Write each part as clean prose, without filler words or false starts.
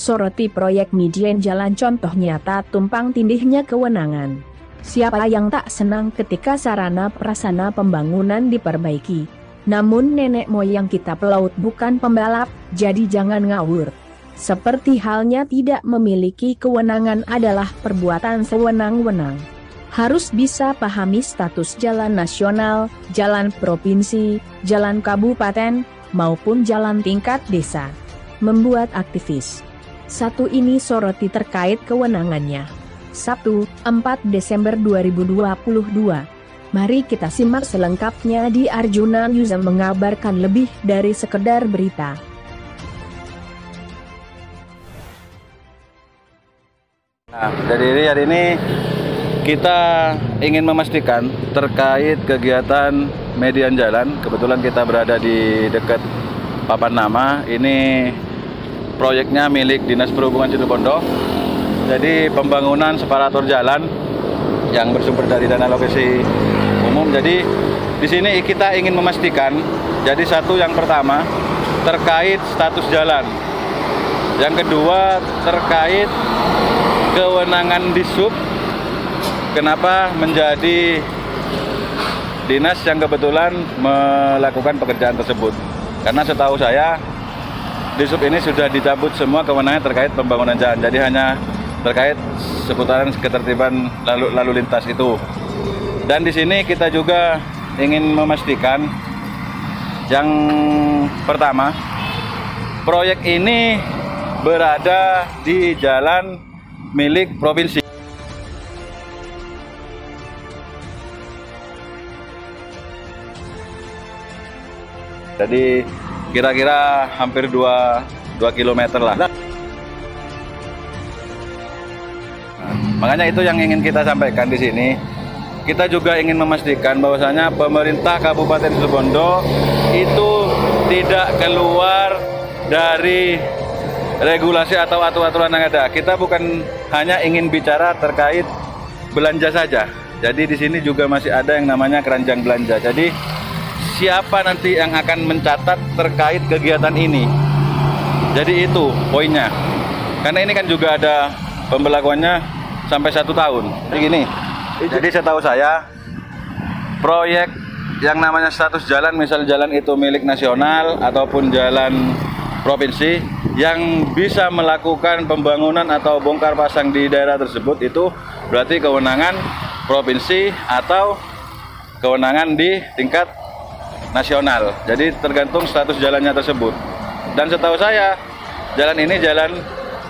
soroti proyek Midien Jalan contoh nyata tumpang tindihnya kewenangan. Siapa yang tak senang ketika sarana prasarana pembangunan diperbaiki? Namun nenek moyang kita pelaut bukan pembalap, jadi jangan ngawur. Seperti halnya tidak memiliki kewenangan adalah perbuatan sewenang-wenang. Harus bisa pahami status jalan nasional, jalan provinsi, jalan kabupaten, maupun jalan tingkat desa. Membuat aktivis. Satu ini soroti terkait kewenangannya. Sabtu, 4 Desember 2022. Mari kita simak selengkapnya di Arjuna News yang mengabarkan lebih dari sekedar berita. Nah, jadi hari ini kita ingin memastikan terkait kegiatan median jalan. Kebetulan kita berada di dekat papan nama. Ini proyeknya milik Dinas Perhubungan Situbondo. Jadi pembangunan separator jalan yang bersumber dari dana alokasi umum. Jadi di sini kita ingin memastikan. Jadi satu, yang pertama terkait status jalan. Yang kedua terkait kewenangan Disub, kenapa menjadi dinas yang kebetulan melakukan pekerjaan tersebut. Karena setahu saya Disub ini sudah dicabut semua kewenangan terkait pembangunan jalan. Jadi hanya terkait seputaran ketertiban lalu lintas itu. Dan di sini kita juga ingin memastikan yang pertama, proyek ini berada di jalan milik provinsi. Jadi kira-kira hampir 2 km lah. Makanya itu yang ingin kita sampaikan di sini. Kita juga ingin memastikan bahwasanya pemerintah Kabupaten Situbondo itu tidak keluar dari regulasi atau aturan yang ada. Kita bukan hanya ingin bicara terkait belanja saja. Jadi di sini juga masih ada yang namanya keranjang belanja. Jadi siapa nanti yang akan mencatat terkait kegiatan ini? Jadi itu poinnya. Karena ini kan juga ada pembelakuannya sampai 1 tahun. Jadi setahu saya proyek yang namanya status jalan, misal jalan itu milik nasional ataupun jalan provinsi, yang bisa melakukan pembangunan atau bongkar pasang di daerah tersebut itu berarti kewenangan provinsi atau kewenangan di tingkat nasional. Jadi tergantung status jalannya tersebut. Dan setahu saya jalan ini jalan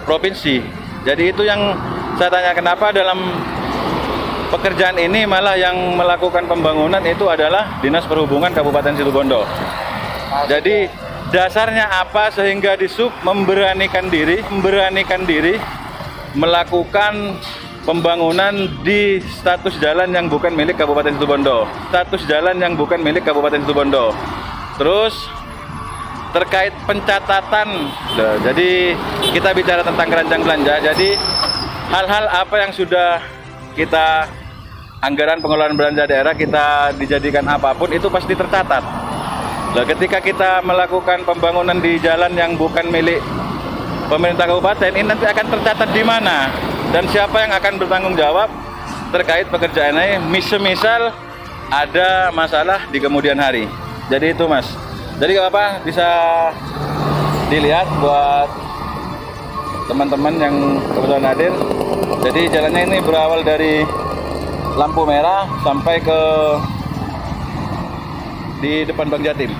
provinsi. Jadi itu yang saya tanya, kenapa dalam pekerjaan ini malah yang melakukan pembangunan itu adalah Dinas Perhubungan Kabupaten Situbondo. Jadi dasarnya apa sehingga Disub memberanikan diri melakukan pembangunan di status jalan yang bukan milik Kabupaten Situbondo. Status jalan yang bukan milik Kabupaten Situbondo. Terus terkait pencatatan, jadi kita bicara tentang keranjang belanja. Jadi hal-hal apa yang sudah kita anggaran pengelolaan belanja daerah kita dijadikan apapun itu pasti tercatat. Nah, ketika kita melakukan pembangunan di jalan yang bukan milik pemerintah kabupaten, ini nanti akan tercatat di mana dan siapa yang akan bertanggung jawab terkait pekerjaan ini, misal ada masalah di kemudian hari. Jadi itu, Mas. Jadi nggak apa, bisa dilihat buat teman-teman yang kebetulan hadir. Jadi jalannya ini berawal dari lampu merah sampai ke di depan Bank Jatim.